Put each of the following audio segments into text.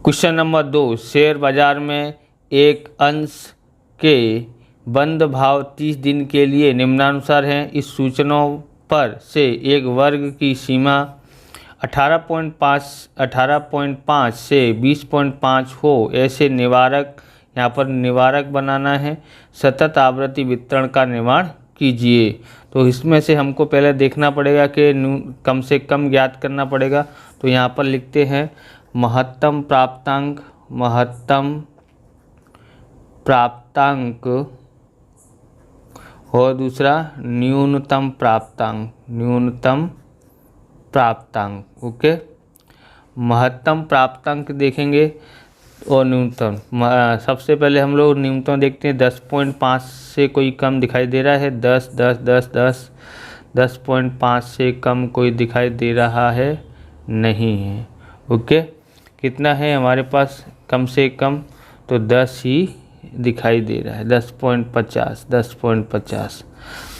Question number 2, share बाजार में एक अंश के बंद भाव 30 दिन के लिए निम्नानुसार हैं। इस सूचनाओं पर से एक वर्ग की सीमा 18.5 से 20.5 हो ऐसे निवारक, यहाँ पर निवारक बनाना है, सतत आवृत्ति वितरण का निर्माण कीजिए। तो इसमें से हमको पहले देखना पड़ेगा कि कम से कम ज्ञात करना पड़ेगा। तो यहाँ पर लिखते हैं महत्तम प्राप्तांक और दूसरा न्यूनतम प्राप्तांक। ओके, महत्तम प्राप्तांक देखेंगे और न्यूनतम। सबसे पहले हम लोग न्यूनतम देखते हैं। 10.5 से कोई कम दिखाई दे रहा है? 10.5 से कम कोई दिखाई दे रहा है? नहीं है। ओके, कितना है हमारे पास कम से कम? तो 10 ही दिखाई दे रहा है। 10.50।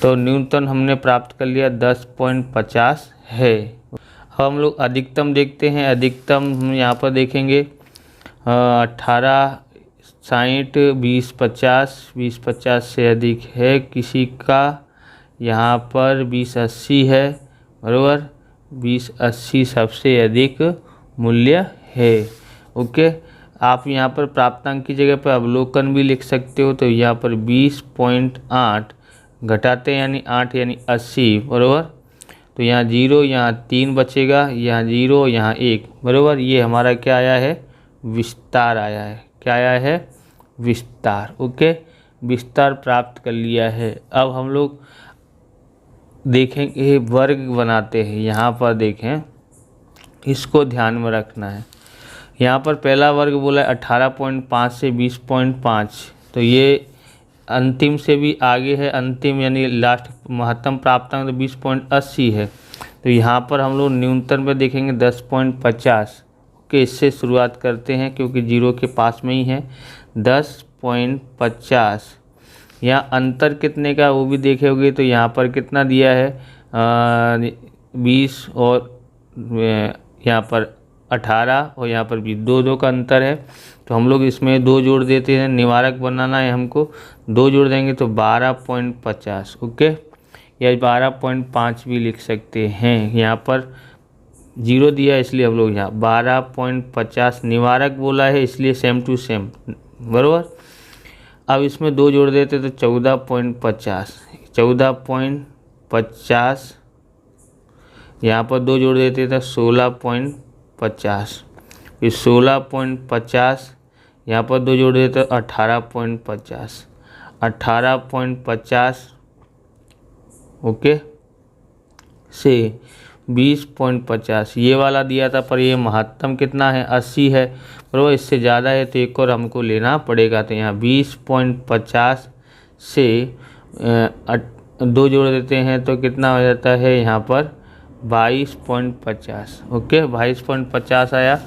तो न्यूनतम हमने प्राप्त कर लिया, 10.50 है। अब हम लोग अधिकतम देखते हैं। अधिकतम हम यहाँ पर देखेंगे 18, 60, 20, 50 से अधिक है किसी का। यहाँ पर 2080 है, बराबर। 2080 सबसे अधिक मूल्य है। ओके, आप यहाँ पर प्राप्तांक की जगह पर अवलोकन भी लिख सकते हो। तो यहाँ पर 20.8 घटाते हैं यानी 8 यानी 80, बराबर। तो यहाँ 0, यहाँ 3 बचेगा, यहाँ 0, यहाँ 1, बराबर। ये हमारा क्या आया है? विस्तार आया है। क्या आया है? विस्तार। ओके, विस्तार प्राप्त कर लिया है। अब हम लोग देखेंगे, वर्ग बनाते हैं। यहाँ पर देखें, इसको ध्यान में रखना है। यहाँ पर पहला वर्ग बोला है 18.5 से 20.5। तो ये अंतिम से भी आगे है। अंतिम यानी लास्ट महत्तम प्राप्तांक तो 20.80 है। तो यहाँ पर हम लोग न्यूनतम पे देखेंगे 10.50 के। इससे शुरुआत करते हैं क्योंकि 0 के पास में ही है। 10.50। यहाँ अंतर कितने का वो भी देखे होगे। तो यहाँ पर कितना दिया है? 20 और यहाँ पर 18 और यहाँ पर भी 2 का अंतर है। तो हम लोग इसमें 2 जोड़ देते हैं। निवारक बनाना है हमको, 2 जोड़ देंगे तो 12.50। ओके, या 12.5 भी लिख सकते हैं। यहाँ पर 0 दिया इसलिए हम लोग यहाँ 12.50 निवारक बोला है, इसलिए सेम टू सेम, बराबर। अब इसमें 2 जोड़ देते तो 14.50। यहाँ पर 2 जोड़ देते तो 16.50। फिर 16.50, यहाँ पर 2 जोड़ देते तो 18.50। ओके, से 20.50 ये वाला दिया था, पर ये महत्तम कितना है? 80 है, बराबर। इससे ज़्यादा है तो एक और हमको लेना पड़ेगा। तो यहाँ 20.50 से 2 जोड़ देते हैं तो कितना हो जाता है? यहाँ पर 22.50। ओके, 22.50 आया।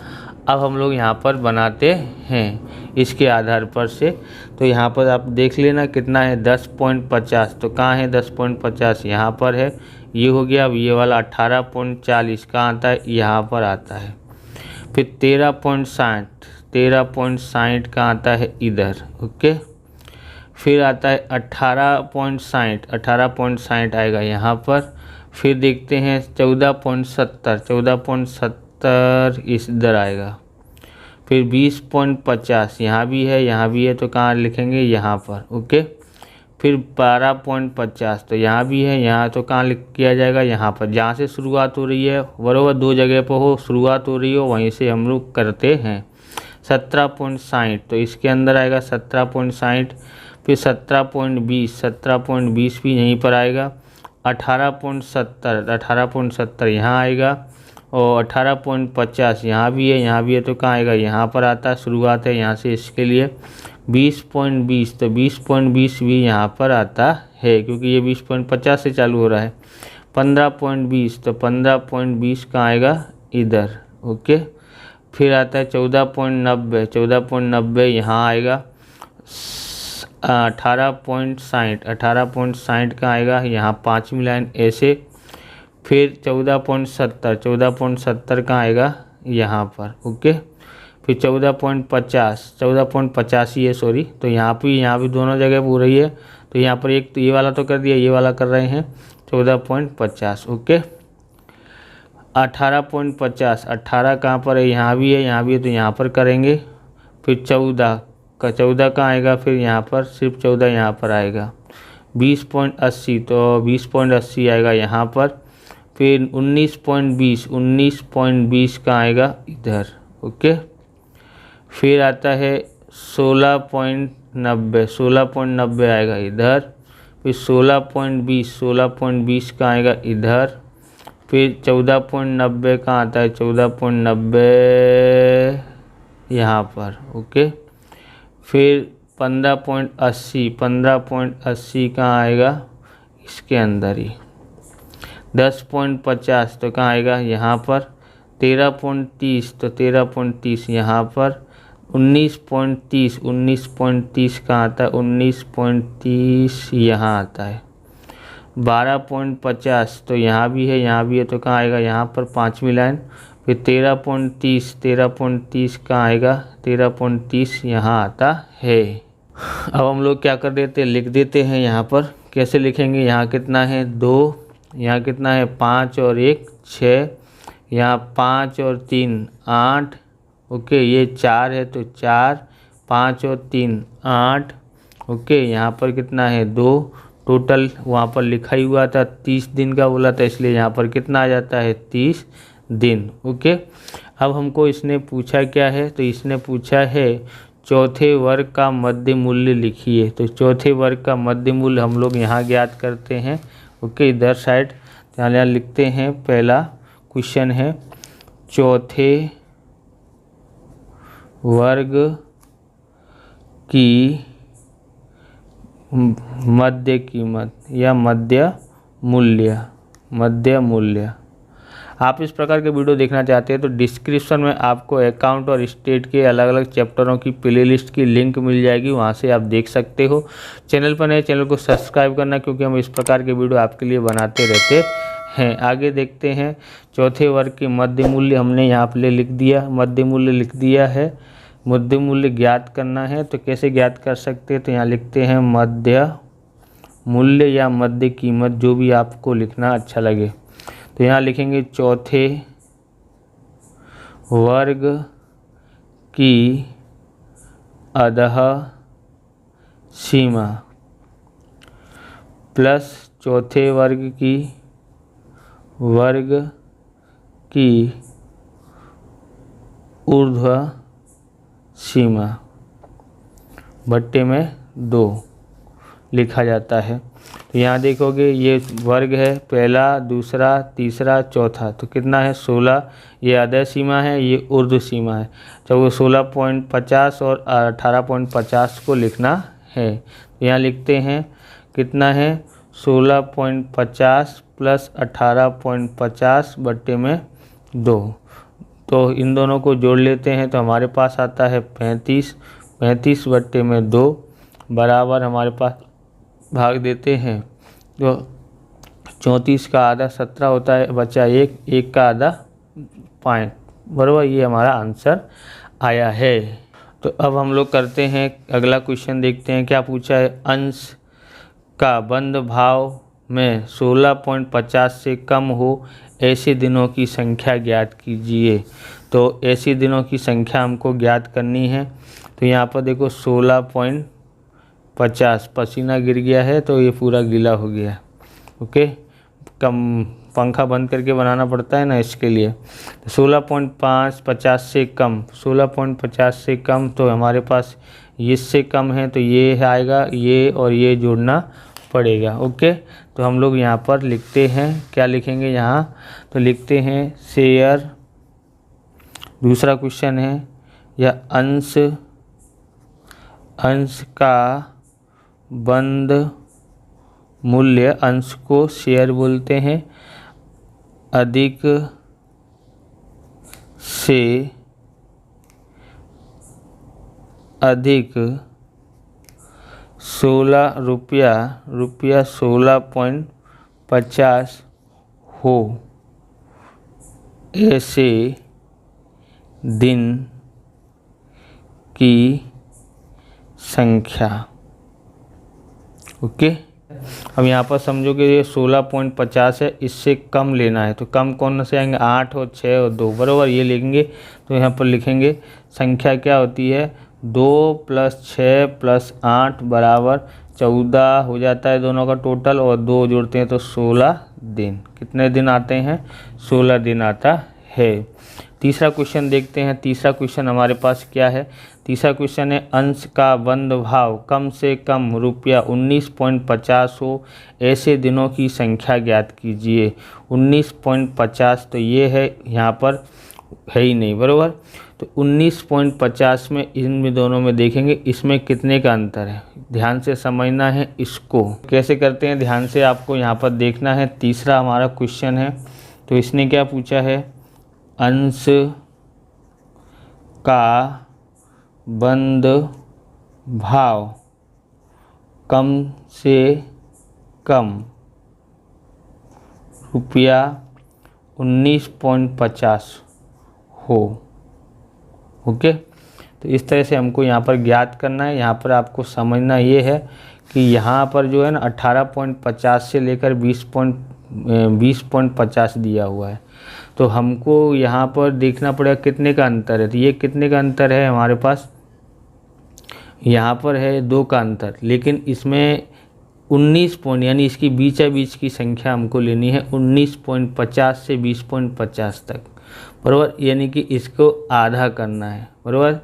अब हम लोग यहाँ पर बनाते हैं इसके आधार पर से। तो यहाँ पर आप देख लेना कितना है? 10.50। तो कहाँ है 10.50? यहाँ पर है। ये हो गया। अब ये वाला 18.40 कहाँ आता है? यहाँ पर आता है। फिर 13.60 कहाँ आता है? इधर। ओके, फिर आता है 18.60 आएगा यहाँ पर। फिर देखते हैं 14.70 इधर आएगा। फिर 20.50 यहाँ भी है, यहाँ भी है, तो कहाँ लिखेंगे? यहाँ पर। ओके, फिर 12.50 तो यहाँ भी है, यहाँ तो कहाँ लिख किया जाएगा? यहाँ पर। जहाँ से शुरुआत हो रही है, बराबर, 2 जगह पर हो शुरुआत हो रही हो, वहीं से हम लोग करते हैं। 17.60 तो इसके अंदर आएगा 17.60। फिर 17.20 भी यहीं पर आएगा। 18.70 यहाँ आएगा। और 18.50 यहाँ भी है, यहाँ भी है, तो कहाँ आएगा? यहाँ पर आता है। शुरुआत है यहाँ से इसके लिए। 20.20 तो 20.20 भी यहाँ पर आता है क्योंकि ये 20.50 से चालू हो रहा है। 15.20 तो 15.20 कहाँ आएगा? इधर। ओके, फिर आता है 14.90 यहाँ आएगा। 18.60 कहाँ आएगा? यहाँ 5वीं लाइन ऐसे। फिर 14.70 कहाँ आएगा? यहाँ पर। ओके, फिर 14.85 है, सॉरी। तो यहाँ भी दोनों जगह पूरा ही है। तो यहाँ पर एक तो ये वाला तो कर दिया, ये वाला कर रहे हैं 14.50। ओके, 18.50, 18 कहाँ पर है, यहाँ भी है, यहाँ भी है, तो यहाँ पर करेंगे। फिर 14 कहाँ आएगा, फिर यहाँ पर सिर्फ 14 यहाँ पर आएगा। 20.80, तो 20.80 आएगा यहाँ पर। फिर 19.20 कहाँ आएगा, इधर। ओके, फिर आता है 16.90 आएगा इधर। फिर 16.20 कहाँ आएगा, इधर। फिर 14.90 कहाँ आता है, 14.90 यहाँ पर। ओके, फिर 15.80 कहाँ आएगा, इसके अंदर ही। 10.50 तो कहाँ आएगा, यहाँ पर। 13.30 तो 13.30 यहाँ पर। 19.30 कहाँ आता है, 19.30 यहाँ आता है। 12.50 तो यहाँ भी है, यहाँ भी है, तो कहाँ आएगा, यहाँ पर 5वीं लाइन। फिर 13.30 कहाँ आएगा, 13.30 यहाँ आता है। अब हम लोग क्या कर देते हैं, लिख देते हैं यहाँ पर। कैसे लिखेंगे, यहाँ कितना है 2, यहाँ कितना है 5 और 1 6, यहाँ 5 और 3 8। ओके, ये 4 है तो 4, 5 और 3 8। ओके, यहाँ पर कितना है 2। टोटल वहाँ पर लिखा ही हुआ था 30 दिन का बोला था, इसलिए यहाँ पर कितना आ जाता है 30 दिन। ओके, अब हमको इसने पूछा क्या है, तो इसने पूछा है चौथे वर्ग का मध्य मूल्य लिखिए। तो चौथे वर्ग का मध्य मूल्य हम लोग यहाँ ज्ञात करते हैं। ओके, इधर साइड यहाँ लिखते हैं। पहला क्वेश्चन है चौथे वर्ग की मध्य कीमत या मध्य मूल्य। आप इस प्रकार के वीडियो देखना चाहते हैं तो डिस्क्रिप्शन में आपको अकाउंट और स्टेट के अलग अलग चैप्टरों की प्लेलिस्ट की लिंक मिल जाएगी, वहां से आप देख सकते हो। चैनल पर नए, चैनल को सब्सक्राइब करना, क्योंकि हम इस प्रकार के वीडियो आपके लिए बनाते रहते हैं। आगे देखते हैं चौथे वर्ग की मध्य मूल्य हमने यहाँ पर लिख दिया, मध्य मूल्य लिख दिया है। मध्य मूल्य ज्ञात करना है तो कैसे ज्ञात कर सकते हैं, तो यहाँ लिखते हैं मध्य मूल्य या मध्य कीमत, जो भी आपको लिखना अच्छा लगे। तो यहाँ लिखेंगे चौथे वर्ग की अधः सीमा प्लस चौथे वर्ग की ऊर्ध्व सीमा बट्टे में 2 लिखा जाता है। तो यहाँ देखोगे ये वर्ग है, पहला, दूसरा, तीसरा, चौथा, तो कितना है 16। ये अधः सीमा है, ये ऊर्ध्व सीमा है। तो वो 16.50 और 18.50 को लिखना है। तो यहाँ लिखते हैं कितना है 16.50 प्लस 18.50 बट्टे में 2। तो इन दोनों को जोड़ लेते हैं तो हमारे पास आता है 35 बट्टे में 2 बराबर हमारे पास भाग देते हैं। तो 34 का आधा 17 होता है, बचा 1 का आधा 5 बराबर। ये हमारा आंसर आया है। तो अब हम लोग करते हैं अगला क्वेश्चन, देखते हैं क्या पूछा है। अंश का बंद भाव में 16.50 से कम हो ऐसे दिनों की संख्या ज्ञात कीजिए। तो ऐसे दिनों की संख्या हमको ज्ञात करनी है। तो यहाँ पर देखो 16.50, पसीना गिर गया है तो ये पूरा गीला हो गया। ओके, कम पंखा बंद करके बनाना पड़ता है ना, इसके लिए। तो 16.50 से कम, 16.50 से कम, तो हमारे पास इससे कम है तो ये आएगा, ये और ये जोड़ना पड़ेगा। ओके, तो हम लोग यहाँ पर लिखते हैं, क्या लिखेंगे यहाँ, तो लिखते हैं शेयर। दूसरा क्वेश्चन है या अंश का बंद मूल्य, अंश को शेयर बोलते हैं, अधिक से अधिक 16 रुपया 16.50 हो ऐसे दिन की संख्या। ओके, अब यहाँ पर समझो कि ये 16.50 है, इससे कम लेना है। तो कम कौन से आएंगे, 8 और 6 और 2, बराबर। ये लिखेंगे तो यहाँ पर लिखेंगे संख्या क्या होती है, 2 + 6 + 8 बराबर 14 हो जाता है दोनों का टोटल, और 2 जोड़ते हैं तो 16 दिन। कितने दिन आते हैं, 16 दिन आता है। तीसरा क्वेश्चन देखते हैं। तीसरा क्वेश्चन हमारे पास क्या है, तीसरा क्वेश्चन है अंश का बंद भाव कम से कम ₹19.50 हो, ऐसे दिनों की संख्या ज्ञात कीजिए। 19.50 तो ये है, यहाँ पर है ही नहीं, बराबर। तो 19.50 में इन दोनों में देखेंगे इसमें कितने का अंतर है, ध्यान से समझना है। इसको कैसे करते हैं ध्यान से आपको यहाँ पर देखना है। तीसरा हमारा क्वेश्चन है, तो इसने क्या पूछा है, अंश का बंद भाव कम से कम ₹19.50 हो। ओके, तो इस तरह से हमको यहाँ पर ज्ञात करना है। यहाँ पर आपको समझना ये है कि यहाँ पर जो है ना 18.50 से लेकर 20.50 दिया हुआ है। तो हमको यहाँ पर देखना पड़ेगा कितने का अंतर है। तो ये कितने का अंतर है हमारे पास, यहाँ पर है 2 का अंतर, लेकिन इसमें 19 पॉइंट यानी इसकी बीच की संख्या हमको लेनी है 19.50 से 20.50 तक, बराबर। यानी कि इसको आधा करना है, बराबर।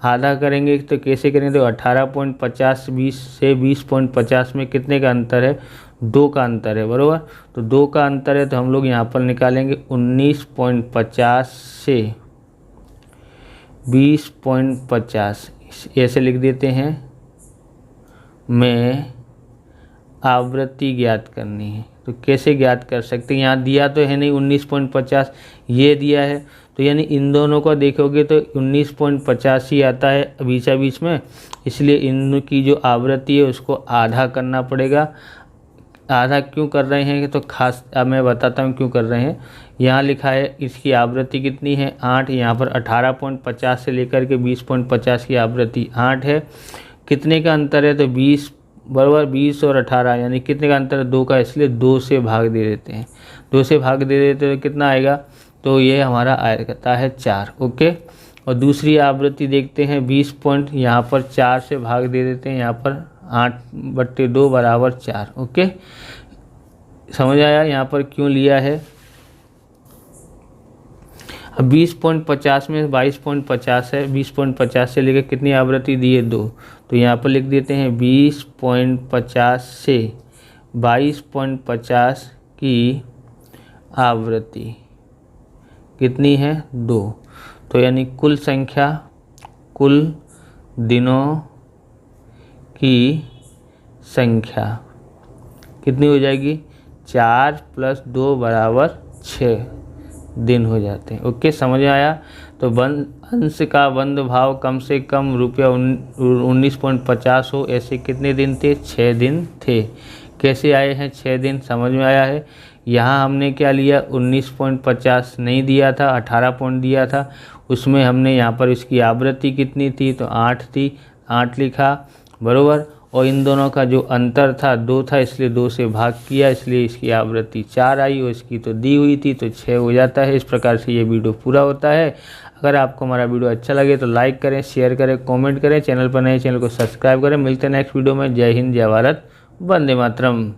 आधा करेंगे तो कैसे करेंगे, तो 18.50 20 से 20.50 में कितने का अंतर है, 2 का अंतर है, बराबर। तो 2 का अंतर है, तो हम लोग यहाँ पर निकालेंगे 19.50 से 20.50, ऐसे लिख देते हैं। में आवृत्ति ज्ञात करनी है, तो कैसे ज्ञात कर सकते हैं, यहाँ दिया तो है नहीं 19.50, ये दिया है, तो यानी इन दोनों को देखोगे तो 19.50 ही आता है बीच में, इसलिए इनकी जो आवृत्ति है उसको आधा करना पड़ेगा। आधा क्यों कर रहे हैं तो खास अब मैं बताता हूँ क्यों कर रहे हैं। यहाँ लिखा है इसकी आवृत्ति कितनी है 8, यहाँ पर 18.50 से लेकर के 20.50 की आवृत्ति 8 है। कितने का अंतर है, तो 20, बराबर। 20 और 18 यानी कितने का अंतर है, 2 का, इसलिए 2 से भाग दे देते हैं। 2 से भाग दे देते तो कितना आएगा, तो ये हमारा आयता है 4। ओके, और दूसरी आवृत्ति देखते हैं 20 पॉइंट, यहाँ पर 4 से भाग दे देते हैं, यहाँ पर 8/2 बराबर 4। ओके, समझ आया यहाँ पर क्यों लिया है। अब 20.50 में 22.50 है, 20.50 से लेकर कितनी आवृत्ति दी है 2, तो यहाँ पर लिख देते हैं 20.50 से 22.50 की आवृत्ति कितनी है 2, तो यानी कुल संख्या, कुल दिनों की संख्या कितनी हो जाएगी, 4 + 2 बराबर 6 दिन हो जाते हैं। ओके, समझ आया। तो अंश का बंद भाव कम से कम ₹19.50 हो, ऐसे कितने दिन थे, 6 दिन थे। कैसे आए हैं 6 दिन, समझ में आया है। यहाँ हमने क्या लिया, 19.50 नहीं दिया था, 18 पॉइंट दिया था, उसमें हमने यहाँ पर इसकी आवृत्ति कितनी थी, तो 8 थी, 8 लिखा, बराबर। और इन दोनों का जो अंतर था 2 था, इसलिए 2 से भाग किया, इसलिए इसकी आवृत्ति 4 आई, और इसकी तो दी हुई थी तो 6 हो जाता है। इस प्रकार से ये वीडियो पूरा होता है। अगर आपको हमारा वीडियो अच्छा लगे तो लाइक करें, शेयर करें, कमेंट करें। चैनल पर नए चैनल को सब्सक्राइब करें। मिलते हैं नेक्स्ट वीडियो में। जय हिंद, जय भारत, वंदे मातरम।